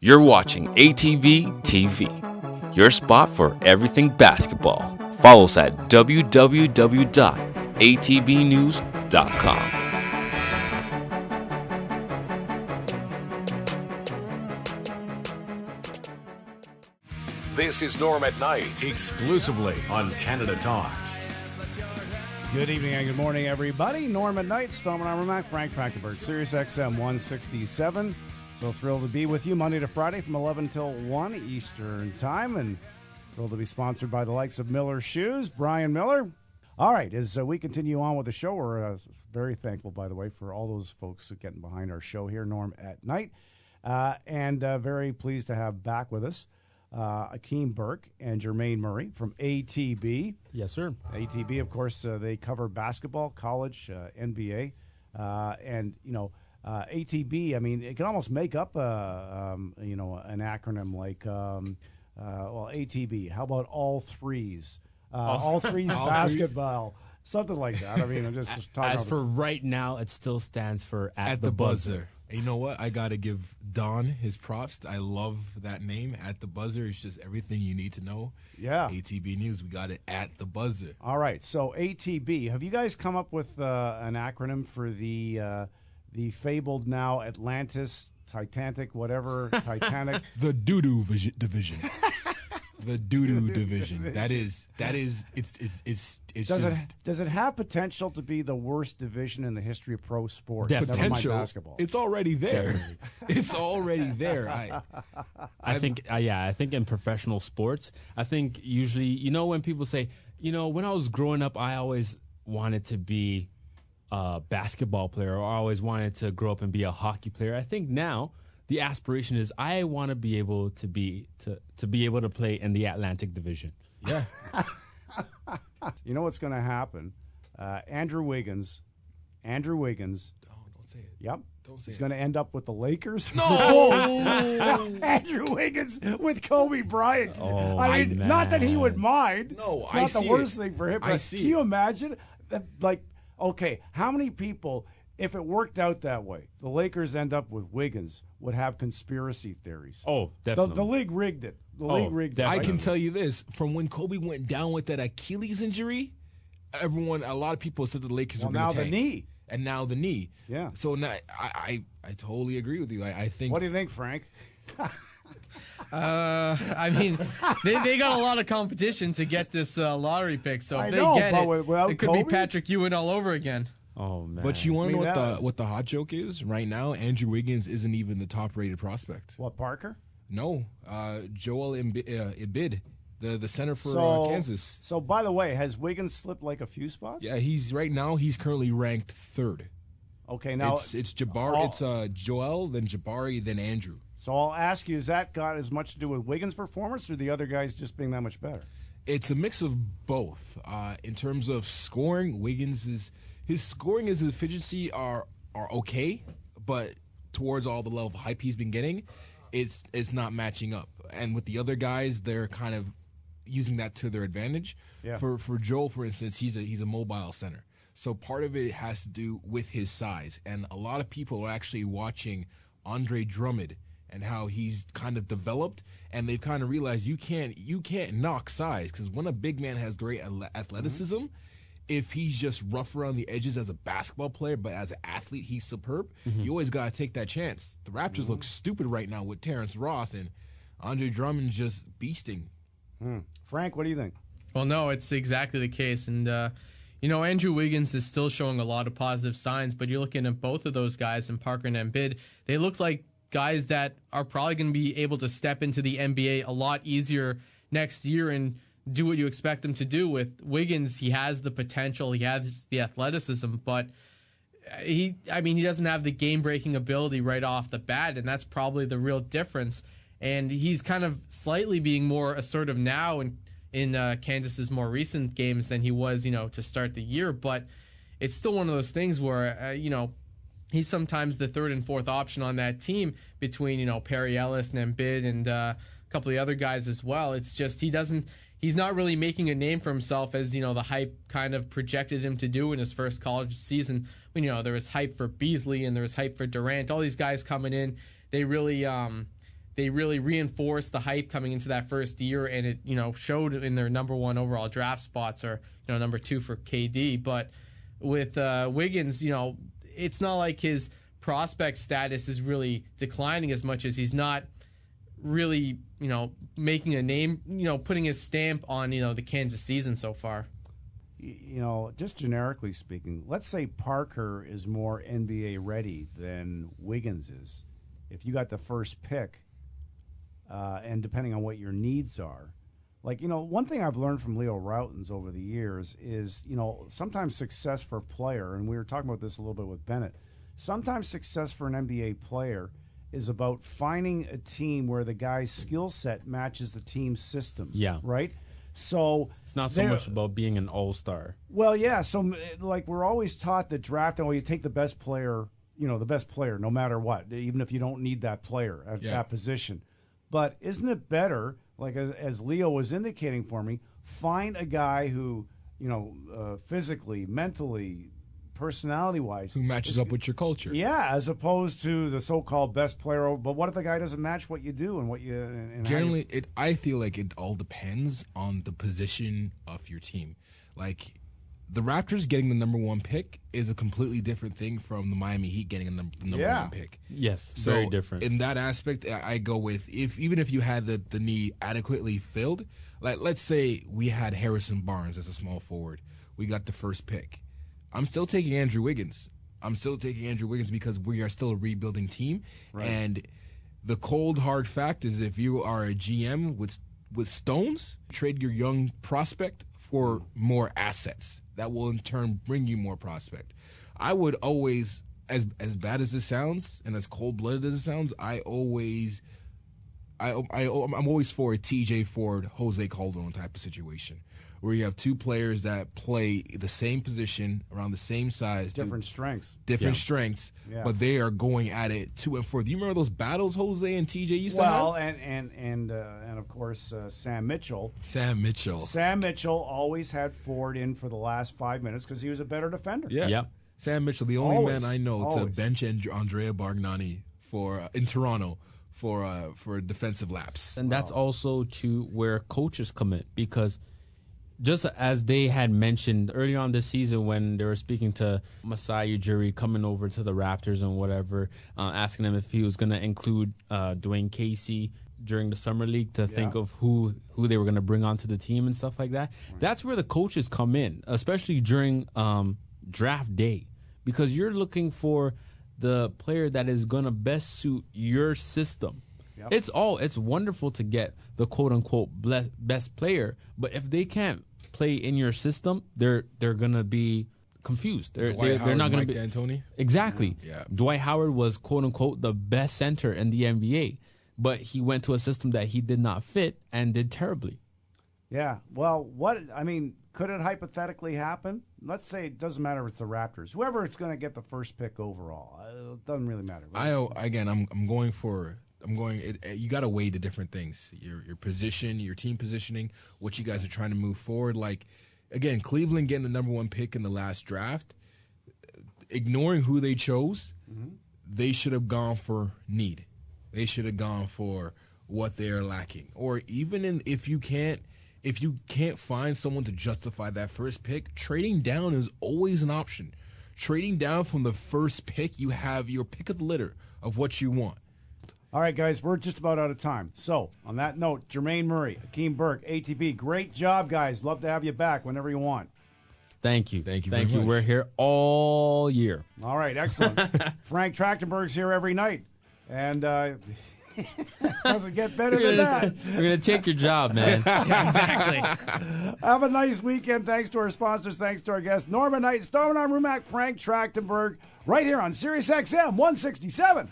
You're watching ATB TV, your spot for everything basketball. Follow us at www.atbnews.com. This is Norm at Night, exclusively on Canada Talks. Good evening and good morning, everybody. Norm at Night, Storm and Rumack, Frank Trachtenberg, SiriusXM 167. So thrilled to be with you Monday to Friday from 11 till 1 Eastern Time, and thrilled to be sponsored by the likes of Miller Shoes. Brian Miller. All right, as we continue on with the show, we're very thankful, by the way, for all those folks getting behind our show here, Norm at Night, and very pleased to have back with us Akeem Burke and Jermaine Murray from ATB. Yes, sir. ATB, of course, they cover basketball, college, NBA, and, you know, ATB, I mean, it can almost make up, an acronym like, ATB. How about all threes? All threes basketball. Something like that. I mean, I'm just talking As for right now, it still stands for at the buzzer. You know what? I got to give Don his props. I love that name, At the Buzzer. It's just everything you need to know. Yeah. ATB News, we got it at the buzzer. All right. So ATB, have you guys come up with an acronym for the fabled now Atlantis, Titanic, whatever, Titanic? The doo-doo division. The doo-doo division. That is. It's does it have potential to be the worst division in the history of pro sports? Potential. Basketball. It's already there. It's already there. I think in professional sports, I think usually, when people say, when I was growing up, I always wanted to be a basketball player, or I always wanted to grow up and be a hockey player. I think now the aspiration is I want to be able to be able to play in the Atlantic Division. Yeah. You know what's going to happen? Andrew Wiggins. Oh, don't say it. Yep. Don't say He's going to end up with the Lakers. No! Andrew Wiggins with Kobe Bryant. Oh, I mean, not that he would mind. No, it's not the worst thing for him. I But see can you imagine? Okay, how many people, if it worked out that way, the Lakers end up with Wiggins, would have conspiracy theories? Oh, definitely. The league rigged it. The league rigged it. I can tell you this, from when Kobe went down with that Achilles injury, a lot of people said the Lakers were going to tank. Now the knee. And now the knee. Yeah. So now I totally agree with you. I think. What do you think, Frank? I mean, they got a lot of competition to get this lottery pick. So if they get it, it could Kobe? be Patrick Ewing all over again. Oh man! But you want to know what the hot joke is? Right now, Andrew Wiggins isn't even the top-rated prospect. What, Parker? No, Joel Embiid, the center for Kansas. So, by the way, has Wiggins slipped like a few spots? Yeah, he's currently ranked third. Okay, now it's Jabari, it's Joel, then Jabari, then Andrew. So I'll ask you: has that got as much to do with Wiggins' performance, or the other guys just being that much better? It's a mix of both. In terms of scoring, his scoring and his efficiency are okay, but towards all the level of hype he's been getting, it's not matching up. And with the other guys, they're kind of using that to their advantage. Yeah. For Joel, for instance, he's a mobile center. So part of it has to do with his size. And a lot of people are actually watching Andre Drummond and how he's kind of developed, and they've kind of realized you can't knock size, because when a big man has great athleticism, if he's just rough around the edges as a basketball player, but as an athlete, he's superb. You always got to take that chance. The Raptors look stupid right now with Terrence Ross and Andre Drummond just beasting. Frank, what do you think? Well, no, it's exactly the case. And, Andrew Wiggins is still showing a lot of positive signs, but you're looking at both of those guys, and Parker and Embiid, they look like guys that are probably going to be able to step into the NBA a lot easier next year and do what you expect them to do. With Wiggins, he has the potential, he has the athleticism, but he doesn't have the game-breaking ability right off the bat, and that's probably the real difference. And he's kind of slightly being more assertive now in Kansas's more recent games than he was, to start the year. But it's still one of those things where, he's sometimes the third and fourth option on that team between, Perry Ellis and Embiid and a couple of the other guys as well. It's just he's not really making a name for himself as, the hype kind of projected him to do in his first college season. When, there was hype for Beasley and there was hype for Durant. All these guys coming in, they really they really reinforced the hype coming into that first year, and it, showed in their number 1 overall draft spots, or, number 2 for KD. But with Wiggins, it's not like his prospect status is really declining as much as he's not really, making a name, putting his stamp on, the Kansas season so far. Just generically speaking, let's say Parker is more NBA ready than Wiggins is. If you got the first pick, and depending on what your needs are, one thing I've learned from Leo Routens over the years is, sometimes success for a player, and we were talking about this a little bit with Bennett, sometimes success for an NBA player is about finding a team where the guy's skill set matches the team's system. Yeah. Right? So it's not so much about being an all-star. Well, yeah. So, we're always taught that drafting, you take the best player, no matter what, even if you don't need that player at that position. But isn't it better, as Leo was indicating for me, find a guy who, physically, mentally, personality-wise, who matches up with your culture. Yeah, as opposed to the so-called best player. But what if the guy doesn't match what you do and what you? And generally, I feel like it all depends on the position of your team. The Raptors getting the number 1 pick is a completely different thing from the Miami Heat getting the number 1 pick. Yes, so very different. In that aspect, I go with even if you had the need adequately filled. Let's say we had Harrison Barnes as a small forward. We got the first pick. I'm still taking Andrew Wiggins. Because we are still a rebuilding team. Right. And the cold, hard fact is if you are a GM with stones, trade your young prospect for more assets. That will in turn bring you more prospect. I would always, as bad as it sounds and as cold-blooded as it sounds, I'm always for a TJ Ford, Jose Calderon type of situation, where you have two players that play the same position, around the same size, different strengths, but they are going at it to and forth. Do you remember those battles Jose and TJ used to have? Well, and of course Sam Mitchell. Sam Mitchell always had Ford in for the last 5 minutes because he was a better defender. Yeah. Sam Mitchell, the only man I know to bench Andrea Bargnani in Toronto for defensive laps. And that's also to where coaches come in, because just as they had mentioned earlier on this season when they were speaking to Masai Ujiri coming over to the Raptors and whatever, asking him if he was going to include Dwayne Casey during the summer league to think of who they were going to bring onto the team and stuff like that. Right. That's where the coaches come in, especially during draft day, because you're looking for the player that is going to best suit your system. Yep. It's wonderful to get the quote unquote best player, but if they can't play in your system, they're gonna be confused. They're not gonna be D'Antoni. Exactly. Yeah. Dwight Howard was quote unquote the best center in the NBA, but he went to a system that he did not fit and did terribly. Yeah. Well, could it hypothetically happen? Let's say it doesn't matter if it's the Raptors. Whoever it's going to get the first pick overall, it doesn't really matter. You got to weigh the different things. Your position, your team positioning, what you guys are trying to move forward. Again, Cleveland getting the number 1 pick in the last draft, ignoring who they chose, they should have gone for need. They should have gone for what they're lacking. Or even if you can't find someone to justify that first pick, trading down is always an option. Trading down from the first pick, you have your pick of the litter of what you want. All right, guys, we're just about out of time. So, on that note, Jermaine Murray, Hakeem Burke, ATB, great job, guys. Love to have you back whenever you want. Thank you. Thank you very much. We're here all year. All right, excellent. Frank Trachtenberg's here every night. And doesn't get better than that. We're going to take your job, man. Yeah, exactly. Have a nice weekend. Thanks to our sponsors. Thanks to our guests, Norman Knight, Stone on Rumack, Frank Trachtenberg, right here on SiriusXM 167.